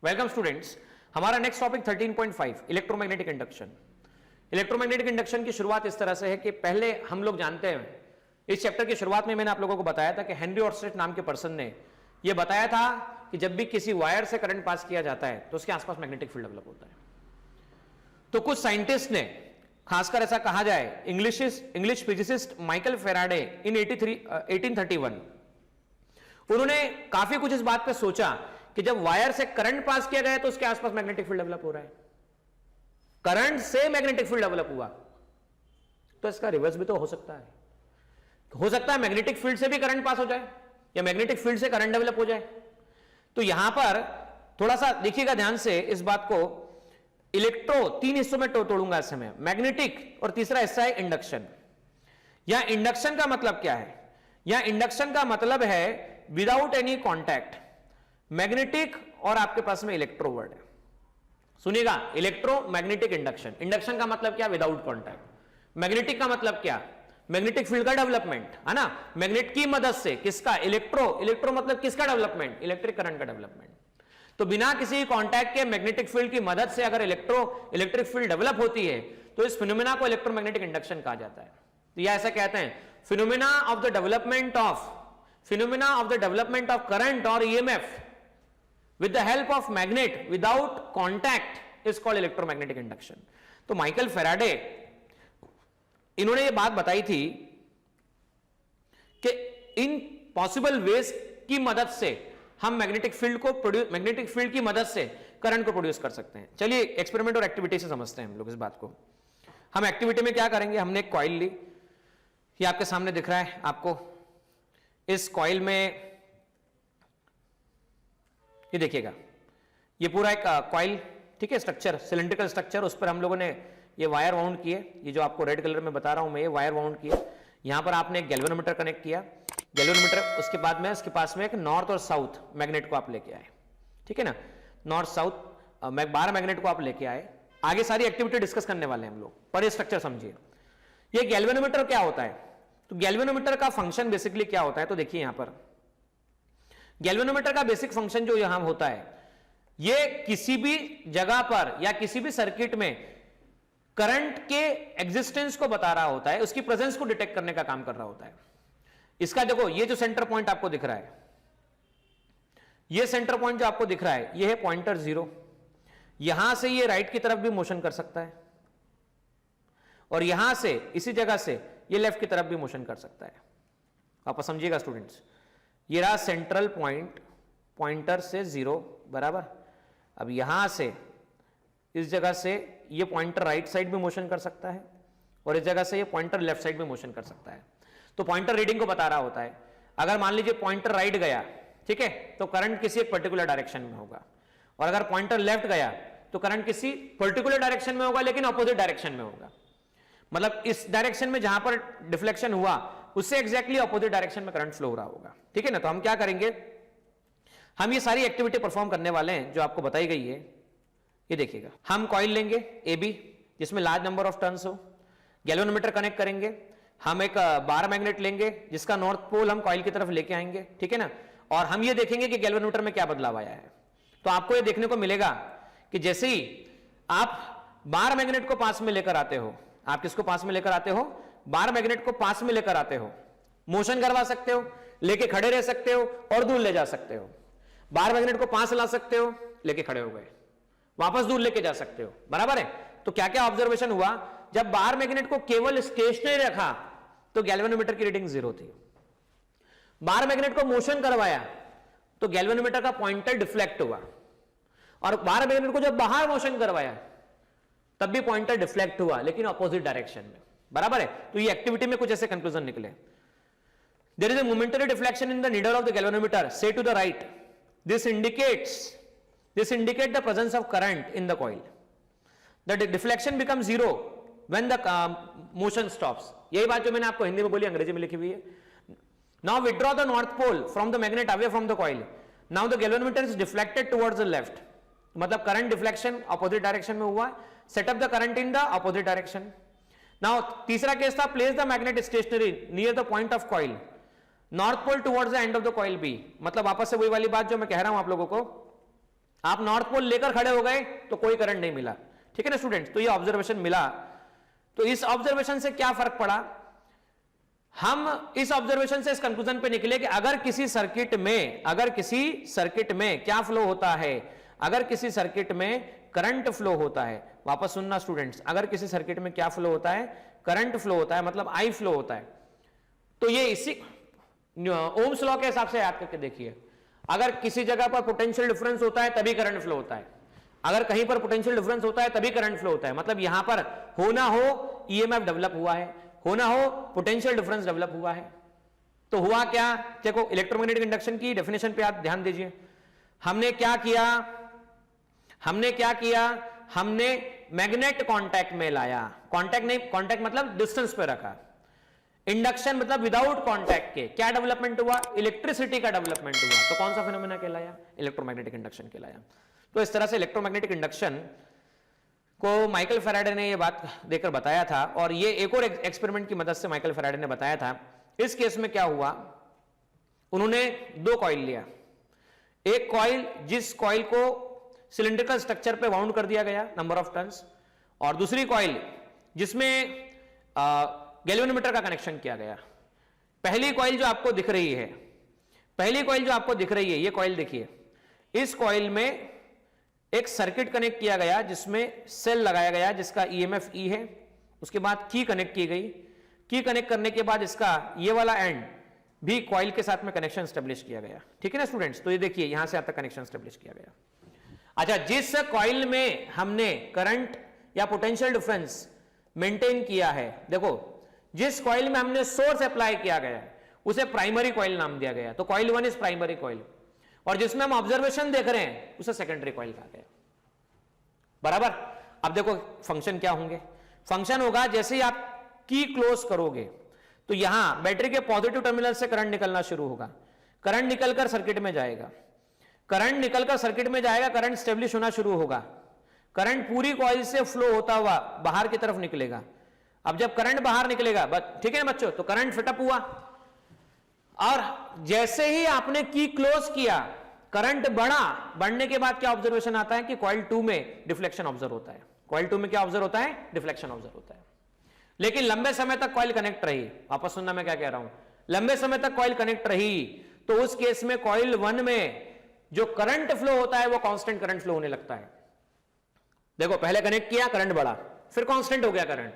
Welcome students. हमारा next topic 13.5 electromagnetic induction. Electromagnetic induction की शुरुआत इस तरह से है कि पहले हम लोग जानते हैं, इस चैप्टर की शुरुआत में मैंने आप लोगों को बताया था कि हेनरी ऑर्स्टेड नाम के पर्सन ने यह बताया था कि जब भी किसी वायर से करंट पास किया जाता है तो उसके आसपास मैग्नेटिक फील्ड डेवलप होता है। तो कुछ साइंटिस्ट ने, खासकर ऐसा कहा जाए, इंग्लिश फिजिसिस्ट माइकल फेराडे इन 1831, उन्होंने काफी कुछ इस बात पे सोचा कि जब वायर से करंट पास किया गया तो उसके आसपास मैग्नेटिक फील्ड डेवलप हो रहा है, करंट से मैग्नेटिक फील्ड डेवलप हुआ, तो इसका रिवर्स भी तो हो सकता है मैग्नेटिक फील्ड से भी करंट पास हो जाए या मैग्नेटिक फील्ड से करंट डेवलप हो जाए। तो यहां पर थोड़ा सा देखिएगा ध्यान से इस बात को। इलेक्ट्रो तीन हिस्सों में तोड़ूंगा इस समय, मैग्नेटिक और तीसरा हिस्सा है इंडक्शन। यहां इंडक्शन का मतलब क्या है? यहां इंडक्शन का मतलब है विदाउट एनी कॉन्टैक्ट, मैग्नेटिक और आपके पास में इलेक्ट्रो वर्ड है। सुनिएगा, इलेक्ट्रोमैग्नेटिक इंडक्शन। इंडक्शन का मतलब क्या? Without contact. मैग्नेटिक का मतलब क्या? मैग्नेटिक फील्ड का डेवलपमेंट, है ना, मैग्नेट की मदद से। किसका? इलेक्ट्रो मतलब किसका डेवलपमेंट? इलेक्ट्रिक करंट का डेवलपमेंट। तो बिना किसी कॉन्टैक्ट के मैग्नेटिक फील्ड की मदद से अगर इलेक्ट्रिक फील्ड डेवलप होती है तो इस फिनोमेना को इलेक्ट्रोमैग्नेटिक इंडक्शन कहा जाता है। तो यह ऐसा कहते हैं, phenomena of the development of current और EMF with the help of magnet without contact is called electromagnetic induction। तो माइकल फेराडे, इन्होंने ये बात बताई थी कि इन पॉसिबल वेज की मदद से हम मैग्नेटिक फील्ड की मदद से करंट को प्रोड्यूस कर सकते हैं। चलिए एक्सपेरिमेंट और एक्टिविटी से समझते हैं हम लोग इस बात को। हम एक्टिविटी में क्या करेंगे? हमने एक कॉइल ली, ये आपके सामने दिख रहा है आपको। इस कॉइल में ये देखिएगा, ये पूरा एक कॉइल, ठीक है, स्ट्रक्चर, सिलिंड्रिकल स्ट्रक्चर, उस पर हम लोगों ने ये वायर वाउंड किए। ये जो आपको रेड कलर में बता रहा हूं मैं, ये वायर वाउंड किया। यहां पर आपने एक गैल्वेनोमीटर कनेक्ट किया, गैल्वेनोमीटर, उसके बाद में उसके पास में एक नॉर्थ और साउथ मैग्नेट को आप लेके आए, ठीक है ना, नॉर्थ साउथ 12 मैग्नेट को आप लेके आए। आगे सारी एक्टिविटी डिस्कस करने वाले हैं हम लोग, पर ये स्ट्रक्चर समझिए। ये गैल्वेनोमीटर क्या होता है? तो गैल्वेनोमीटर का फंक्शन बेसिकली क्या होता है? तो देखिए यहां पर गैल्वेनोमीटर का बेसिक फंक्शन जो यहां होता है, ये किसी भी जगह पर या किसी भी सर्किट में करंट के एग्जिस्टेंस को बता रहा होता है, उसकी प्रेजेंस को डिटेक्ट करने का काम कर रहा होता है। इसका देखो, ये जो सेंटर पॉइंट आपको दिख रहा है, ये सेंटर पॉइंट जो आपको दिख रहा है, ये है पॉइंटर 0। यहां से ये राइट की तरफ भी मोशन कर सकता है और यहां से, इसी जगह से, ये लेफ्ट की तरफ भी मोशन कर सकता है। आप समझिएगा स्टूडेंट्स, ये रहा सेंट्रल पॉइंट, पॉइंटर से 0 बराबर। अब यहां से, इस जगह से ये पॉइंटर राइट साइड भी मोशन कर सकता है और इस जगह से ये पॉइंटर लेफ्ट साइड भी मोशन कर सकता है। तो पॉइंटर रीडिंग को बता रहा होता है। अगर मान लीजिए पॉइंटर राइट गया, ठीक है, तो करंट किसी एक पर्टिकुलर डायरेक्शन में होगा, और अगर पॉइंटर लेफ्ट गया तो करंट किसी पर्टिकुलर डायरेक्शन में होगा, लेकिन अपोजिट डायरेक्शन में होगा। मतलब इस डायरेक्शन में जहां पर डिफ्लेक्शन हुआ, उससे एग्जैक्टली अपोजिट डायरेक्शन में करंट फ्लो हो रहा होगा, ठीक है ना। तो हम क्या करेंगे? हम ये सारी एक्टिविटी परफॉर्म करने वाले हैं जो आपको बताई गई है। ये देखिएगा, हम कॉइल लेंगे AB जिसमें लार्ज नंबर ऑफ टर्न्स हो, गैल्वेनोमीटर कनेक्ट करेंगे, हम एक 12 मैग्नेट लेंगे जिसका नॉर्थ पोल हम कॉइल की तरफ लेके आएंगे, ठीक है ना, और हम ये देखेंगे कि गैल्वेनोमीटर में क्या बदलाव आया है। तो आपको ये देखने को मिलेगा कि जैसे ही आप 12 मैग्नेट को पास में लेकर आते हो, आप किसको पास में लेकर आते हो? 12 मैग्नेट को पास में लेकर आते हो, मोशन करवा सकते हो, लेके खड़े रह सकते हो और दूर ले जा सकते हो। 12 मैग्नेट को पास ला सकते हो, लेके खड़े हो गए, वापस दूर लेके जा सकते हो, बराबर है। तो क्या क्या ऑब्जर्वेशन हुआ? जब 12 मैग्नेट को केवल स्टेशनरी रखा तो गैल्वेनोमीटर की रीडिंग 0 थी। 12 मैग्नेट को मोशन करवाया तो गैल्वेनोमीटर का पॉइंटर डिफ्लेक्ट हुआ, और 12 मैग्नेट को जब बाहर मोशन करवाया तब भी पॉइंटर डिफ्लेक्ट हुआ, लेकिन अपोजिट डायरेक्शन में, बराबर है। तो ये एक्टिविटी में कुछ ऐसे कंक्लूजन निकले। There is a momentary deflection in the needle of the galvanometer, से to the right, this indicate the presence of current in the coil. The deflection becomes 0 when the motion stops. यही बात जो मैंने आपको हिंदी में बोली, अंग्रेजी में लिखी हुई है। Now withdraw the north pole from the magnet away from the coil. Now the galvanometer is deflected towards the left. मतलब करंट डिफ्लेक्शन अपोजिट डायरेक्शन में हुआ। Set up the current in the opposite direction. Now तीसरा case था, place the magnet stationary near the point of coil, north pole towards the end of the coil B. मतलब वापस से वही वाली बात जो मैं कह रहा हूं आप लोगों को, आप नॉर्थ पोल लेकर खड़े हो गए तो कोई करंट नहीं मिला, ठीक है ना स्टूडेंट्स। तो ये ऑब्जर्वेशन मिला, तो इस ऑब्जर्वेशन से क्या फर्क पड़ा, हम इस ऑब्जर्वेशन से इस कंक्लूजन पे निकले कि अगर किसी सर्किट में क्या फ्लो होता है, अगर किसी सर्किट में करंट फ्लो होता है, वापस सुनना स्टूडेंट्स, अगर किसी सर्किट में क्या फ्लो होता है, करंट फ्लो होता है, मतलब आई फ्लो होता है, तो ये इसी ओम्स लॉ के हिसाब से याद करके देखिए, अगर किसी जगह पर पोटेंशियल डिफरेंस होता है तभी करंट फ्लो होता है, अगर कहीं पर पोटेंशियल डिफरेंस होता है तभी करंट फ्लो होता है, मतलब यहां पर हो ना हो ईएमएफ डेवलप हुआ है, हो ना हो पोटेंशियल डिफरेंस डेवलप हुआ है। तो हुआ क्या, देखो इलेक्ट्रोमैग्नेटिक इंडक्शन की डेफिनेशन पे आप ध्यान दीजिए। हमने क्या किया, हमने मैग्नेट कांटेक्ट में लाया, कांटेक्ट नहीं, कांटेक्ट मतलब डिस्टेंस पे रखा, इंडक्शन मतलब विदाउट कांटेक्ट के क्या डेवलपमेंट हुआ, इलेक्ट्रिसिटी का डेवलपमेंट हुआ, तो कौन सा फिनोमेना कहलाया, इलेक्ट्रोमैग्नेटिक इंडक्शन कहलाया। तो इस तरह से इलेक्ट्रोमैग्नेटिक इंडक्शन को माइकल फैराडे ने ये बात देकर बताया था, और ये एक और एक्सपेरिमेंट की मदद से माइकल फैराडे ने बताया था। इस केस में क्या हुआ, उन्होंने दो कॉइल लिया, एक कॉइल जिस कॉइल को सिलिंड्रिकल स्ट्रक्चर पे वाउंड कर दिया गया नंबर ऑफ टर्न्स, और दूसरी कॉइल जिसमें गैल्वेनोमीटर का कनेक्शन किया गया। पहली कॉइल जो आपको दिख रही है, ये कॉइल देखिए, इस कॉइल में एक सर्किट कनेक्ट किया गया जिसमें सेल लगाया गया जिसका ईएमएफ ई है, उसके बाद की कनेक्ट की गई, की कनेक्ट करने के बाद इसका ये वाला एंड भी कॉइल के साथ में कनेक्शन स्टेब्लिश किया गया, ठीक है ना स्टूडेंट्स। तो ये देखिए यहां से आप तक कनेक्शन स्टेब्लिश किया गया। अच्छा, जिस कॉइल में हमने करंट या पोटेंशियल डिफरेंस मेंटेन किया है, देखो जिस कॉइल में हमने सोर्स अप्लाई किया गया उसे प्राइमरी कॉइल नाम दिया गया, तो कॉइल 1 इज प्राइमरी कॉइल, और जिसमें हम ऑब्जर्वेशन देख रहे हैं उसे सेकेंडरी कॉइल कहा गया, बराबर। अब देखो फंक्शन क्या होंगे, फंक्शन होगा जैसे ही आप की क्लोज करोगे तो यहां बैटरी के पॉजिटिव टर्मिनल से करंट निकलना शुरू होगा, करंट निकलकर सर्किट में जाएगा, करंट स्टेब्लिश होना शुरू होगा, करंट पूरी कॉइल से फ्लो होता हुआ बाहर की तरफ निकलेगा। अब जब करंट बाहर निकलेगा, ठीक है ना बच्चों, तो करंट फिटअप हुआ, और जैसे ही आपने की क्लोज किया करंट बढ़ने के बाद क्या ऑब्जर्वेशन आता है कि कॉइल 2 में डिफ्लेक्शन ऑब्जर्व होता है, कॉइल 2 में क्या ऑब्जर्व होता है, डिफ्लेक्शन ऑब्जर्व होता है। लेकिन लंबे समय तक कॉइल कनेक्ट रही, वापस सुनना मैं क्या कह रहा हूं, लंबे समय तक कॉइल कनेक्ट रही, तो उस केस में कॉइल 1 में जो करंट फ्लो होता है वो कांस्टेंट करंट फ्लो होने लगता है। देखो पहले कनेक्ट किया, करंट बढ़ा, फिर कांस्टेंट हो गया करंट।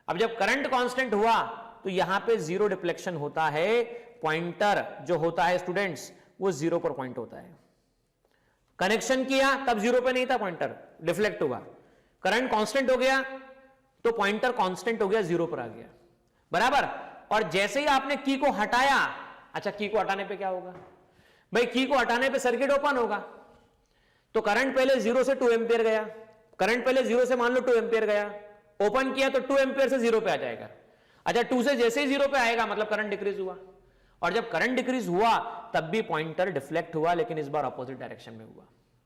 अब जब करंट कांस्टेंट हुआ तो यहां पे जीरो डिफ्लेक्शन होता है, पॉइंटर जो होता है स्टूडेंट्स वो जीरो पर पॉइंट होता है। कनेक्शन किया तब जीरो पे नहीं था, पॉइंटर डिफ्लेक्ट हुआ, करंट कांस्टेंट हो गया तो पॉइंटर कांस्टेंट हो गया, जीरो पर आ गया, बराबर। और जैसे ही आपने की को हटाया, अच्छा की को हटाने पे क्या होगा भाई, की को हटाने पे सर्किट ओपन होगा, तो करंट पहले 0 से 2 एम्पियर गया, करंट पहले 0 से मान लो 2 एम्पियर गया, ओपन किया तो 2 एम्पियर से 0 पे आ जाएगा। अच्छा 2 से जैसे ही 0 पे आएगा मतलब करंट डिक्रीज हुआ, और जब करंट डिक्रीज हुआ तब भी पॉइंटर डिफ्लेक्ट हुआ, लेकिन इस बार अपोजिट डायरेक्शन में हुआ।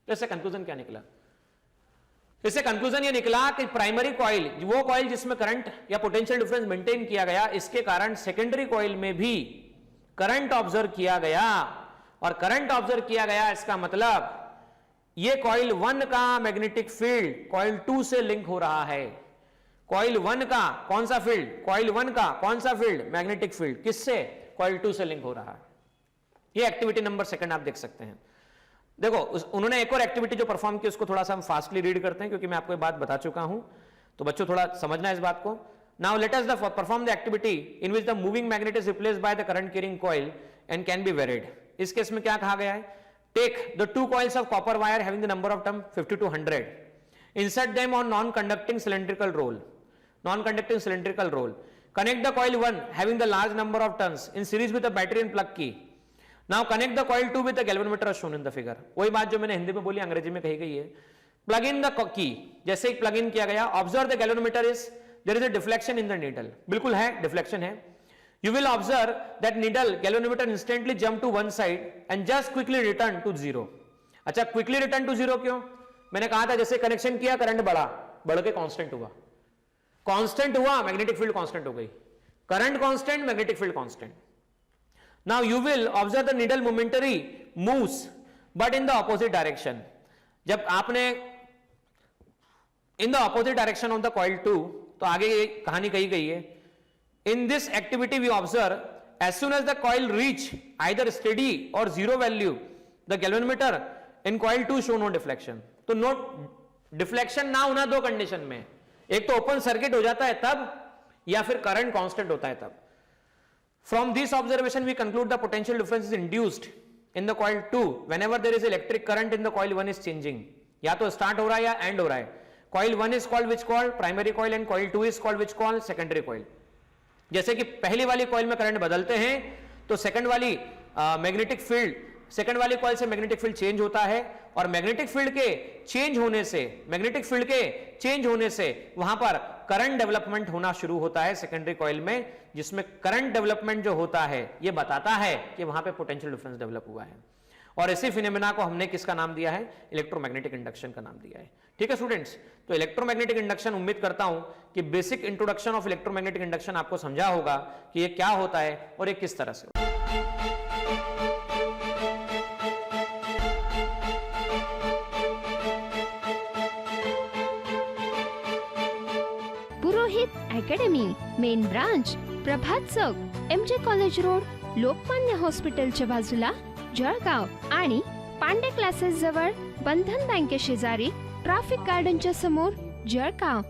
तो इससे कंक्लूजन क्या निकला, इससे कंक्लूजन ये निकला कि प्राइमरी कॉइल, वो कॉइल जिसमें करंट या पोटेंशियल डिफरेंस मेंटेन किया गया, इसके कारण सेकेंडरी कॉइल में भी करंट ऑब्जर्व किया गया, और करंट ऑब्जर्व किया गया इसका मतलब ये कॉइल 1 का मैग्नेटिक फील्ड कॉइल 2 से लिंक हो रहा है। कॉइल 1 का कौन सा फील्ड, कॉइल 1 का कौन सा फील्ड, मैग्नेटिक फील्ड, किससे, कॉइल 2 से लिंक हो रहा है। ये एक्टिविटी नंबर 2 आप देख सकते हैं। देखो उन्होंने एक और एक्टिविटी जो परफॉर्म की उसको थोड़ा सा हम फास्टली रीड करते हैं क्योंकि मैं आपको ये बात बता चुका हूं, तो बच्चों थोड़ा समझना इस बात को। Now let us perform the activity in which the moving magnet is replaced by the current carrying coil and can be varied. इस केस में क्या कहा गया है, take the 2 coils of copper wire having the number of turn 50 to 100, insert them on non-conducting cylindrical roll, connect the coil 1 having the large number of turns in series with the battery and plug key. Now connect the coil 2 with the galvanometer as shown in the figure. वही बात जो मैंने हिंदी में बोली अंग्रेजी में कही गई है। प्लग इन द की, जैसे ही प्लग इन किया गया, observe the galvanometer is there is a deflection in the needle, बिल्कुल है डिफ्लेक्शन है। You will observe that needle galvanometer instantly jump to one side and just quickly return to 0. अच्छा quickly return to 0 क्यों, मैंने कहा था जैसे connection किया करंट बढ़ा, बढ़ के कांस्टेंट हुआ, कांस्टेंट हुआ मैग्नेटिक फील्ड कांस्टेंट हो गई, current constant magnetic field constant. Now you will observe the needle momentary moves but in the opposite direction. जब आपने in the opposite direction of the coil 2, तो आगे ये कहानी कही गई है. In this activity we observe as soon as the coil reach either steady और zero value the galvanometer in coil 2 show no deflection. तो नो डिफ्लेक्शन ना होना दो कंडीशन में, एक तो ओपन सर्किट हो जाता है तब, या फिर करंट कांस्टेंट होता है तब. From this observation we conclude the potential difference is induced in the coil 2 whenever there is electric current in the coil 1 is changing. या तो स्टार्ट हो रहा है या एंड हो रहा है. Coil 1 is called which called primary coil and coil 2 is called which called secondary coil. जैसे कि पहली वाली कॉइल में करंट बदलते हैं तो सेकंड वाली मैग्नेटिक फील्ड, सेकंड वाली कॉइल से मैग्नेटिक फील्ड चेंज होता है, और मैग्नेटिक फील्ड के चेंज होने से वहां पर करंट डेवलपमेंट होना शुरू होता है सेकेंडरी कॉइल में, जिसमें करंट डेवलपमेंट जो होता है ये बताता है कि वहां पे पोटेंशियल डिफरेंस डेवलप हुआ है. और इसी फिनोमेना को हमने किसका नाम दिया है? इलेक्ट्रोमैग्नेटिक इंडक्शन का नाम दिया है. ठीक है स्टूडेंट्स, तो इलेक्ट्रोमैग्नेटिक इंडक्शन, उम्मीद करता हूं कि basic introduction of electromagnetic induction आपको समझा होगा कि ये क्या होता है और ये किस तरह से. पुरोहित अकॅडमी, मेन ब्रांच प्रभात चौक, MJ कॉलेज रोड, लोकमान्य हॉस्पिटलच्या बाजूला, जळगाव. आणि पांडे क्लासेस जवळ, बंधन बँके शेजारी, ट्रॅफिक गार्डनच्या समोर, जळगाव.